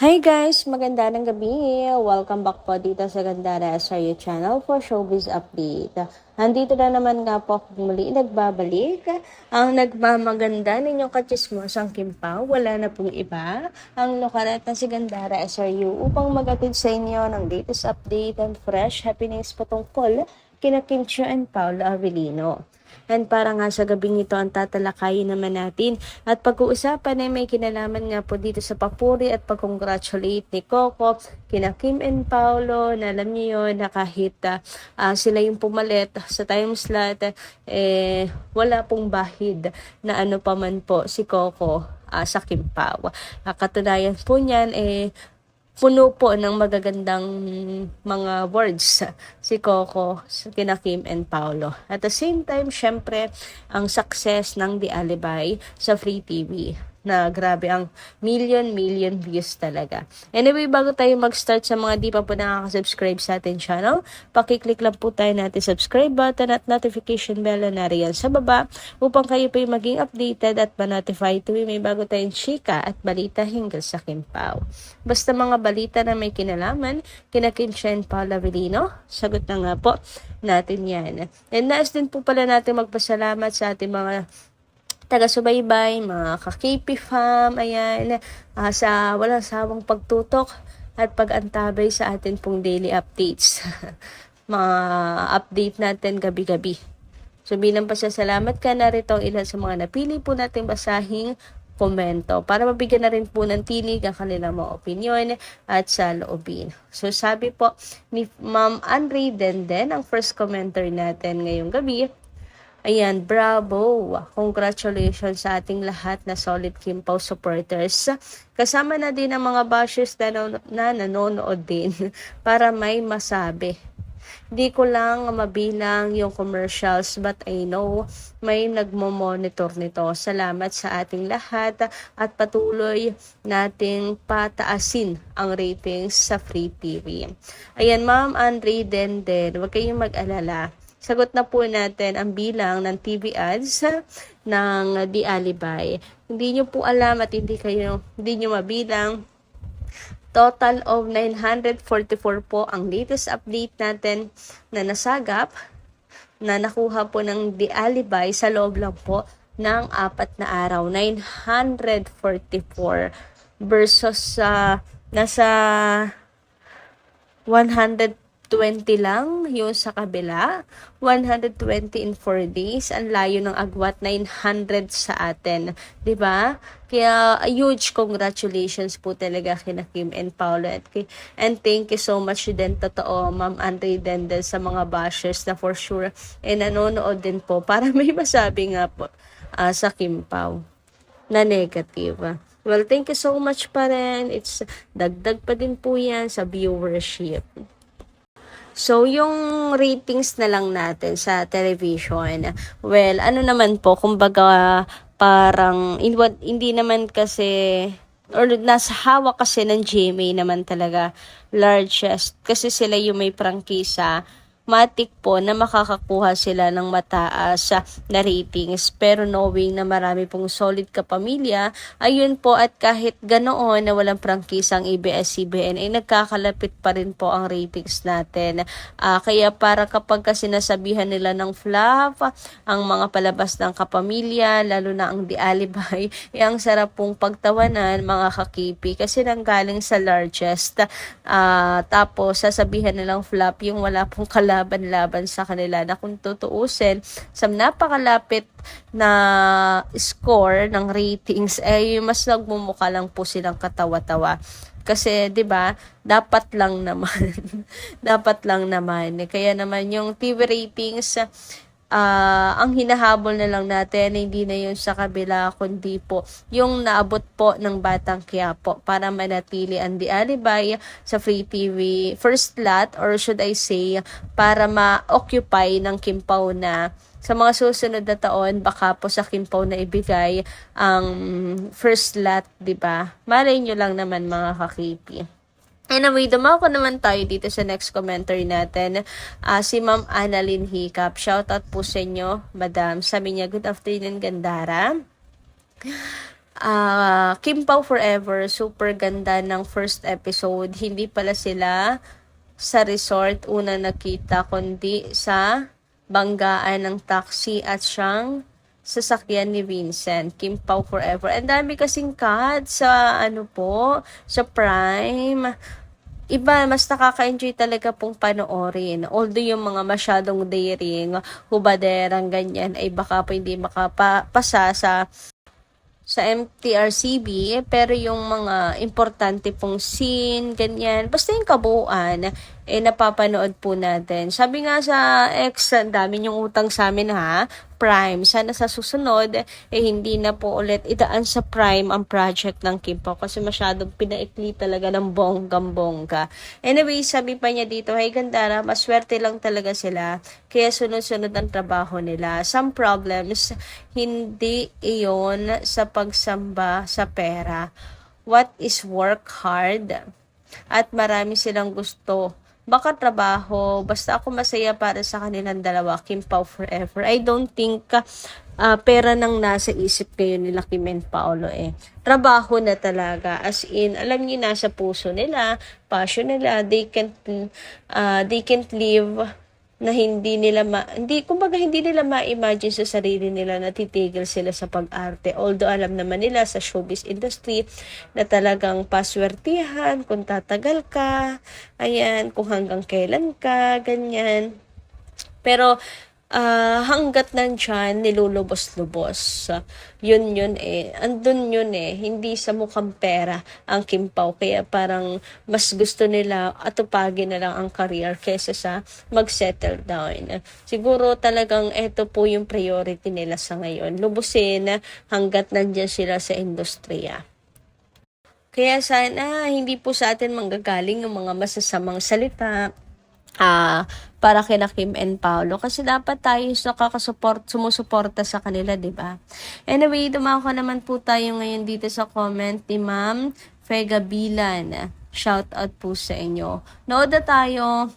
Hi guys! Magandang gabi! Welcome back po dito sa Gandara SRU channel for Showbiz Update. Nandito na naman nga po ako muli nagbabalik. Ang nagmamaganda ninyong katsismosang Kimpaw, wala na pong iba. Ang lokaret na si Gandara SRU upang magatid sa inyo ng latest update and fresh happenings patungkol kina Kim Chiu and Paolo Avellino. And para nga sa gabing ito ang tatalakayin naman natin at pag-uusapan ay may kinalaman nga po dito sa papuri at pag-congratulate ni Coco kina Kim and Paolo na alam niyo yun na kahit sila yung pumalit sa time slot wala pong bahid na ano pa man po si Coco sa Kim Pao. Katunayan po niyan puno po ng magagandang mga words si Coco kina Kim and Paolo. At the same time, syempre, ang success ng The Alibi sa Free TV na grabe ang million views talaga. Anyway, bago tayo mag-start sa mga di pa po nakaka-subscribe sa ating channel, pakiclick lang po tayo natin subscribe button at notification bell na nariyan sa baba upang kayo po yung maging updated at ma-notify tuwing may bago tayong chika at balita hinggil sa Kim Pao. Basta mga balita na may kinalaman, kina Kim Chiu and Paolo Avellino, sagot na nga po natin yan. And nais din po pala natin magpasalamat sa ating mga taga-subaybay, mga ka-KP fam, ayan, sa walang sawang pagtutok at pag-antabay sa atin pong daily updates. Mga update natin gabi-gabi. So bilang pasasalamat ka, narito ang ilan sa mga napili po natin basahing komento para mabigyan na rin po ng tinig ang kanilang mga opinyon at saloobin. So sabi po ni Ma'am Andre Denden, ang first commenter natin ngayong gabi, ayan, bravo! Congratulations sa ating lahat na solid Kim Pao supporters. Kasama na din ang mga bashers na nanonood din para may masabi. Di ko lang mabilang yung commercials but I know may nagmo-monitor nito. Salamat sa ating lahat at patuloy nating pataasin ang ratings sa Free TV. Ayan, Ma'am Andre Denden, huwag kayong mag-alala. Sagot na po natin ang bilang ng TV ads ng The Alibi. Hindi nyo po alam at hindi nyo mabilang. Total of 944 po ang latest update natin na nasagap na nakuha po ng The Alibi sa loob lang po ng 4 na araw. 944 versus nasa 120 lang yung sa kabila, 120 in 4 days, ang layo ng agwat, 900 sa atin, di ba? Kaya huge congratulations po talaga kina Kim and Paolo and thank you so much din totoo Ma'am Andre Dendel sa mga bashers na for sure nanonood din po para may masabi nga po sa Kim Pao na negative. Well, thank you so much pa rin. It's dagdag pa din po yan sa viewership. So, yung ratings na lang natin sa television, well, ano naman po, kumbaga, parang, hindi naman kasi, or nasa hawak kasi ng GMA naman talaga, largest, kasi sila yung may prangkisa, matik po na makakakuha sila ng mataas na ratings, pero knowing na marami pong solid kapamilya, ayun po, at kahit ganoon na walang prangkisa ang ABS-CBN ay nagkakalapit pa rin po ang ratings natin. Kaya para kapag sinasabihan nila ng flop ang mga palabas ng kapamilya, lalo na ang The Alibi, ang sarap pong pagtawanan mga kakipi kasi nanggaling sa largest, tapos sasabihan nilang flop yung wala pong laban sa kanila na kung tutuusin sa napakalapit na score ng ratings ay mas nagmumukha lang po silang katawa-tawa. Kasi 'di ba, dapat lang naman. Dapat lang naman. Kaya naman yung TV ratings ang hinahabol na lang natin, hindi na yun sa kabila, kundi po yung naabot po ng Batang Quiapo para manatili ang The Alibi sa Free TV first lot, or should I say, para ma-occupy ng Kim Pao na sa mga susunod na taon, baka po sa Kim Pao na ibigay ang first lot, di ba? Malay nyo lang naman mga kakipi. Anyway, dumako naman tayo dito sa next commenter natin. Si Ma'am Annalyn Hiccup. Shoutout po sa inyo, Madam. Sabi niya, good afternoon, Gandara. Kim Pao Forever, super ganda ng first episode. Hindi pala sila sa resort una nakita, kundi sa banggaan ng taxi at siyang sasakyan ni Vincent. Kim Pao Forever. Ang dami kasing cut sa sa Prime. Iba, mas nakaka-enjoy talaga pong panoorin. Although yung mga masyadong daring, hubaderang ganyan, ay baka pa hindi makapasa sa MTRCB, pero yung mga importante pong scene, ganyan, basta yung kabuuan, napapanood po natin. Sabi nga sa ex, ang dami yung utang sa amin ha, Prime. Sana sa susunod, hindi na po ulit idaan sa Prime ang project ng Kim Pao kasi masyadong pinaikli talaga ng bonggang-bongga. Anyway, sabi pa niya dito, hey Gandara, maswerte lang talaga sila, kaya sunod-sunod ang trabaho nila. Some problems, hindi iyon sa pagsamba sa pera. What is work hard? At marami silang gusto. Baka trabaho, basta ako masaya para sa kanilang dalawa, Kim Pao Forever. I don't think pera nang nasa isip kayo nila Kim and Paolo Trabaho na talaga. As in, alam niyo nasa puso nila, passion nila, they can't live na hindi nila hindi nila ma-imagine sa sarili nila na titigil sila sa pag-arte. Although alam naman nila sa showbiz industry na talagang paswertihan kung tatagal ka, ayan, kung hanggang kailan ka, ganyan. Pero hanggat nandyan, nilulubos-lubos. Yun andun yun hindi sa mukhang pera ang Kim Pao. Kaya parang mas gusto nila atupagin na lang ang career kesa sa mag-settle down. Siguro talagang ito po yung priority nila sa ngayon. Lubusin hanggat nandyan sila sa industriya. Kaya sana hindi po sa atin manggagaling yung mga masasamang salita, para kina Kim and Paolo kasi dapat tayo sumusuporta sa kanila, 'di ba? Anyway, dumako naman po tayo ngayon dito sa comment ni Ma'am Fega Bilan. Shout out po sa inyo. Nood na tayo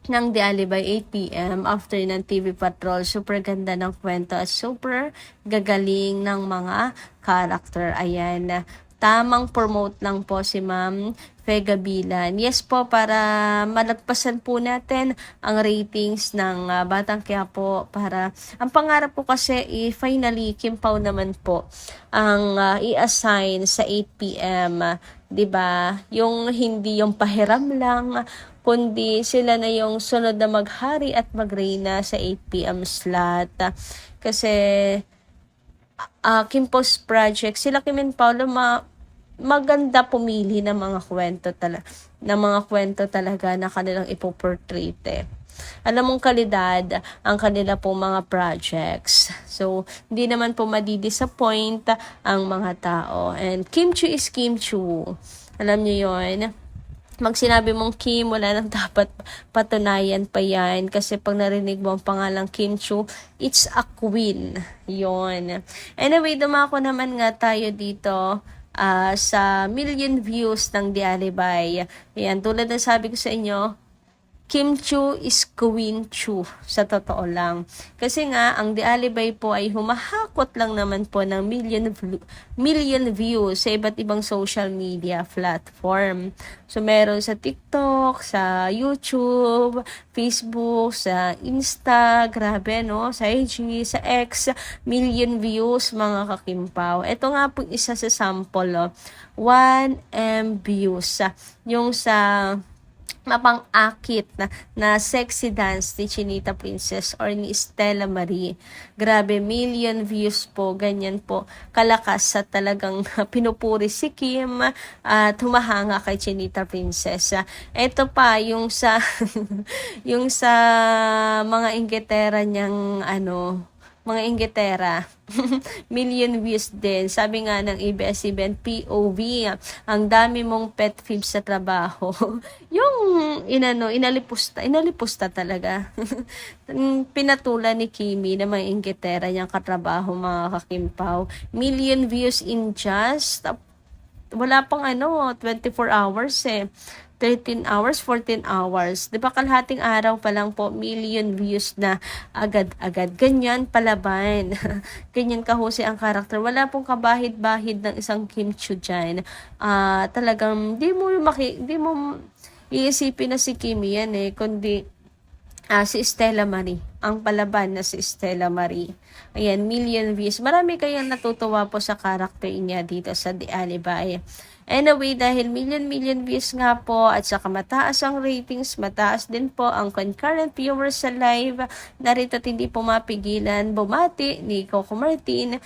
ng The Alibay 8 p.m. after ng TV Patrol. Super ganda ng kwento at super gagaling ng mga character. Ayan, tamang promote lang po si Ma'am Fega Bilan. Yes po, para malagpasan po natin ang ratings ng Batang Quiapo. Para ang pangarap po kasi finally Kim Pao naman po ang i-assign sa 8 p.m. 'di ba? Yung hindi yung pahiram lang, kundi sila na yung sunod na maghari at magreyna sa 8 p.m. slot. Kasi Kim Pao's project, sila Kim and Paolo maganda pumili ng mga kwento talaga na kanilang ipoportrait Alam mong kalidad ang kanila po mga projects. So, hindi naman po madidisappoint ang mga tao. And Kim Chiu is Kim Chiu. Alam niyo yon. Pag sinabi mong Kim, wala nang dapat patunayan pa yan. Kasi pag narinig mo ang pangalang Kim Chiu, it's a queen. Yon. Anyway, dumako naman nga tayo dito sa million views ng The Alibay. Ayan, tulad na sabi ko sa inyo, Kim Chiu is Queen Chiu, sa totoo lang. Kasi nga, ang The Alibay po ay humahakot lang naman po ng million views sa iba't ibang social media platform. So, meron sa TikTok, sa YouTube, Facebook, sa Insta, grabe no, sa IG, sa X, million views mga kakimpaw. Ito nga po isa sa sample, 1M views. Yung sa mapang-akit na sexy dance ni Chinita Princess or ni Stella Marie. Grabe, million views po, ganyan po, kalakas sa talagang pinupuri si Kim at humahanga kay Chinita Princess. Ito pa, yung sa, yung sa mga inggitera niyang mga inggitera. Million views din. Sabi nga ng ABS-CBN POV, ang dami mong pet peeves sa trabaho. Yung inalipusta talaga. Pinatulan ni Kimi na mga inggitera niyang katrabaho, mga kakimpaw. Million views in just wala pang 24 hours 13 hours, 14 hours. 'Di ba kalahating araw pa lang po, million views na agad-agad. Ganyan palaban. Ganyan kahusay ang karakter. Wala pong kabahid-bahid ng isang Kim Chiu dyan. Talagang di mo iisipin na si Kim yan kundi si Stella Marie. Ang palaban na si Stella Marie. Ayan, million views. Marami kayang natutuwa po sa karakter niya dito sa The Alibay. Anyway, dahil million views nga po at saka mataas ang ratings, mataas din po ang concurrent viewers sa live, narito hindi po mapigilan bumati ni Coco Martin,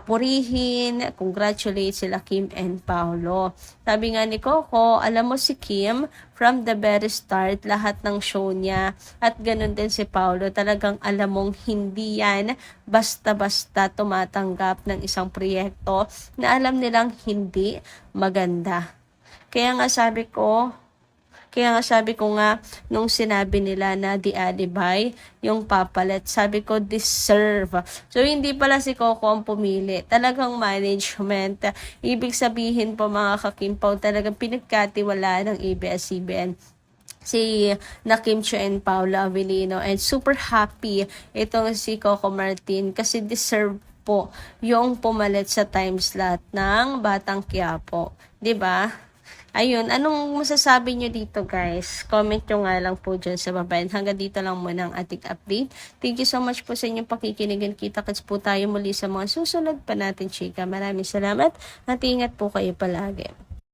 purihin, congratulate sila Kim and Paolo. Sabi nga ni Coco, alam mo si Kim, from the very start, lahat ng show niya, at ganun din si Paolo, talagang alam mong hindi yan basta-basta tumatanggap ng isang proyekto na alam nilang hindi maganda. Kaya nga sabi ko nga, nung sinabi nila na The Alibay, yung papalit, sabi ko, deserve. So, hindi pala si Coco ang pumili. Talagang management. Ibig sabihin po mga kakimpaw, talagang pinagkatiwala ng ABS-CBN si na Kim Chiu and Paolo Avellino, and super happy itong si Coco Martin kasi deserve po yung pumalit sa time slot ng Batang Quiapo. 'Di ba? Ayun, anong masasabi nyo dito guys? Comment nyo nga lang po dyan sa baba. Hanggang dito lang muna ang ating update. Thank you so much po sa inyong pakikinig. Kita-kits po tayo muli sa mga susunod pa natin chika. Maraming salamat at ingat po kayo palagi.